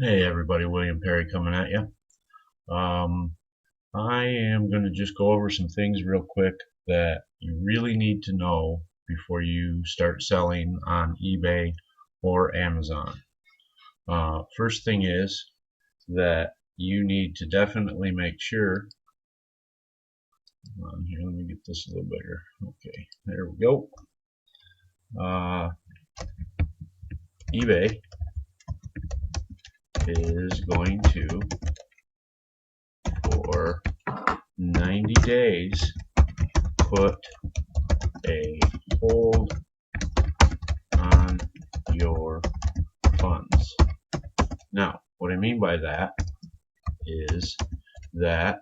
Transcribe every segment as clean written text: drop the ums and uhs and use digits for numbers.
Hey everybody, William Perry coming at you. I am going to just go over some things real quick that you really need to know before you start selling on eBay or Amazon. First thing is that you need to definitely make sure. Hold on here, let me get this a little bigger. Okay, there we go. eBay is going to, for 90 days, put a hold on your funds. Now, what I mean by that is that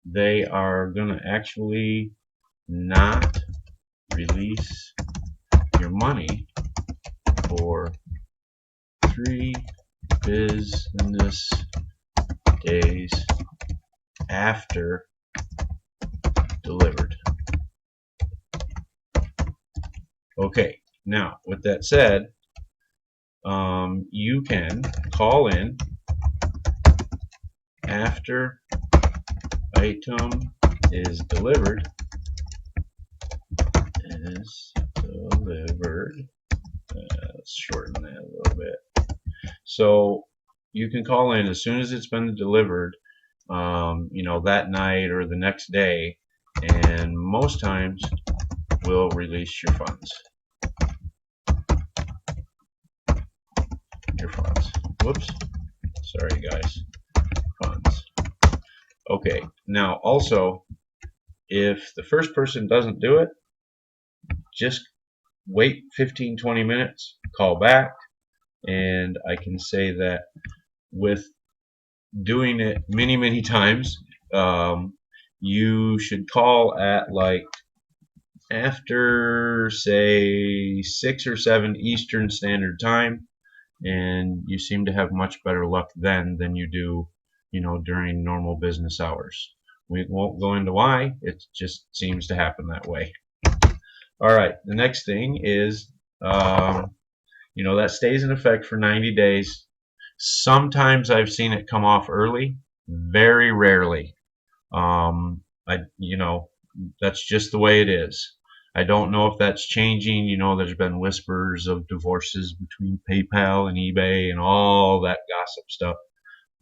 they are going to actually not release your money for 3 business days after delivered. Okay, now with that said, you can call in after item is delivered. Let's shorten that a little bit. So you can call in as soon as it's been delivered, that night or the next day, and most times will release your funds. Whoops. Sorry, guys. Funds. Okay. Now, also, if the first person doesn't do it, just wait 15-20 minutes, call back, and I can say that with doing it many times, you should call at like after, say, 6 or 7 Eastern Standard Time, and you seem to have much better luck then than you do, during normal business hours. We won't go into why, it just seems to happen that way. All right, the next thing is, that stays in effect for 90 days. Sometimes I've seen it come off early, very rarely. That's just the way it is. I don't know if that's changing. There's been whispers of divorces between PayPal and eBay and all that gossip stuff.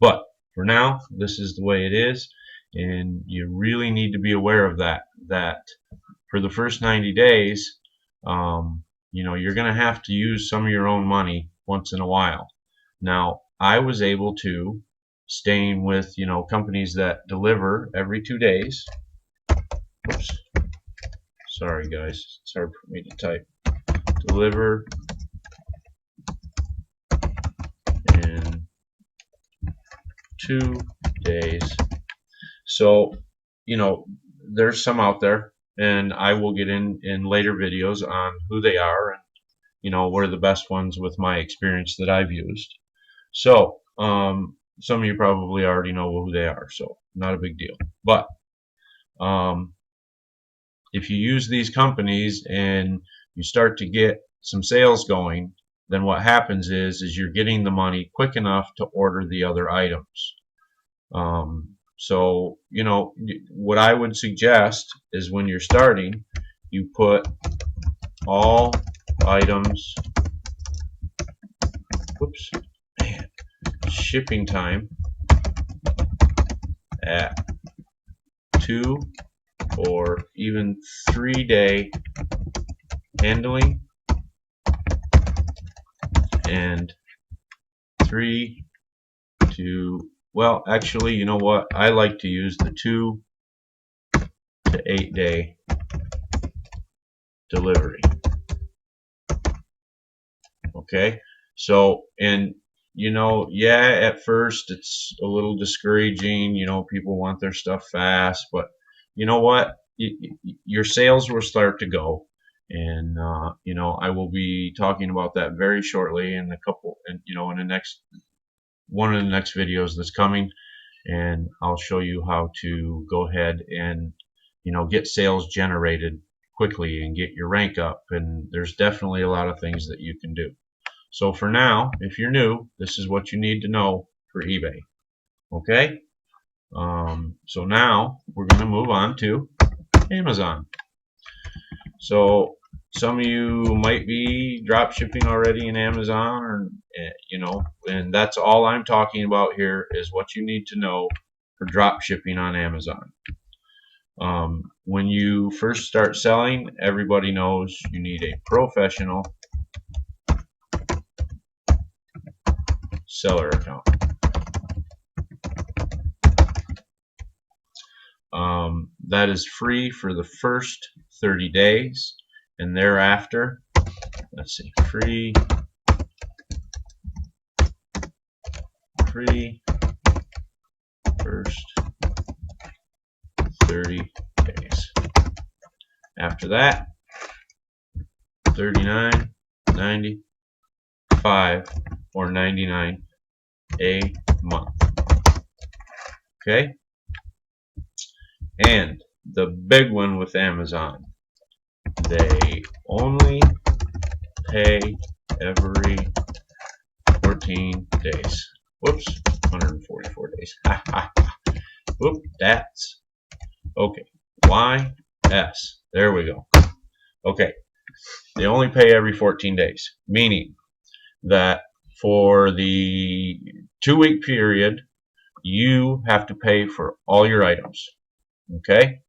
But for now, this is the way it is, and you really need to be aware of that for the first 90 days, you're going to have to use some of your own money once in a while. Now, I was able to, staying with, companies that deliver every 2 days. Oops. Sorry, guys. It's hard for me to type. Deliver in 2 days. So, there's some out there, and I will get in later videos on who they are and, what are the best ones with my experience that I've used. So, some of you probably already know who they are, so not a big deal. But if you use these companies and you start to get some sales going, then what happens is you're getting the money quick enough to order the other items. So, what I would suggest is when you're starting, you put all items, shipping time at 2 or even 3-day handling, and 3 to, well, actually, you know what? I like to use the 2 to 8-day delivery. Okay, so, and at first it's a little discouraging. People want their stuff fast, but you know what? Your sales will start to go, and I will be talking about that very shortly in in the next one of the next videos that's coming, and I'll show you how to go ahead and get sales generated quickly and get your rank up. And there's definitely a lot of things that you can do. So for now, if you're new, this is what you need to know for eBay. Okay? So now we're going to move on to Amazon. So some of you might be drop shipping already in Amazon, or and that's all I'm talking about here is what you need to know for drop shipping on Amazon. When you first start selling, everybody knows you need a professional seller account. That is free for the first 30 days, and thereafter, let's see, free first 30 days. After that, 39, 95, or 99 a month. Okay? And the big one with Amazon, they only pay every 14 days. Whoops, 144 days. Whoop, that's okay. YS. There we go. Okay. They only pay every 14 days, meaning that for the 2-week period, you have to pay for all your items. Okay?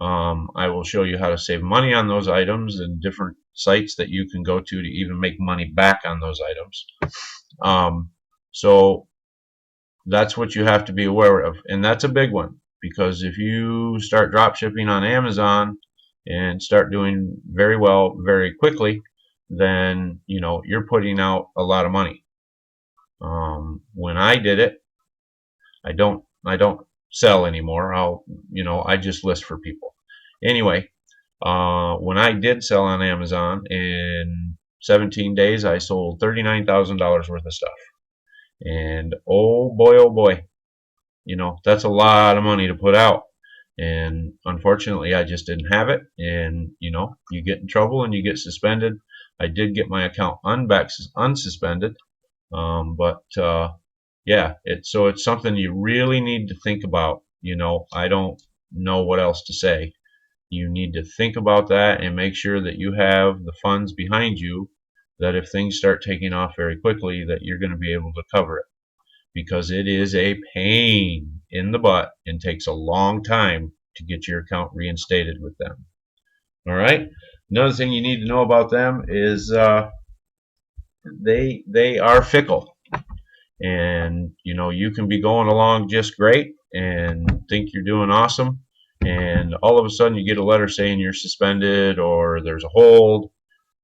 I will show you how to save money on those items and different sites that you can go to even make money back on those items. So that's what you have to be aware of, and that's a big one, because if you start drop shipping on Amazon and start doing very well very quickly, then you're putting out a lot of money. When I did it, I don't sell anymore. I just list for people. Anyway, when I did sell on Amazon, in 17 days I sold $39,000 worth of stuff. And oh boy, that's a lot of money to put out. And unfortunately, I just didn't have it. And you get in trouble and you get suspended. I did get my account unsuspended, but yeah, it's something you really need to think about. I don't know what else to say. You need to think about that and make sure that you have the funds behind you, that if things start taking off very quickly, that you're going to be able to cover it, because it is a pain in the butt and takes a long time to get your account reinstated with them. All right. Another thing you need to know about them is they are fickle, and you can be going along just great and think you're doing awesome, and all of a sudden you get a letter saying you're suspended or there's a hold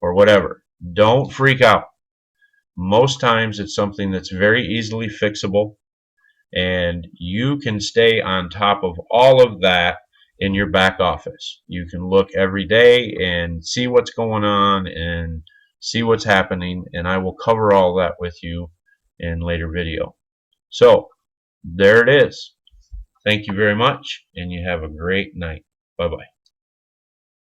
or whatever. Don't freak out. Most times it's something that's very easily fixable, and you can stay on top of all of that in your back office. You can look every day and see what's going on and see what's happening, and I will cover all that with you in later video. So there it is. Thank you very much, and you have a great night. Bye-bye.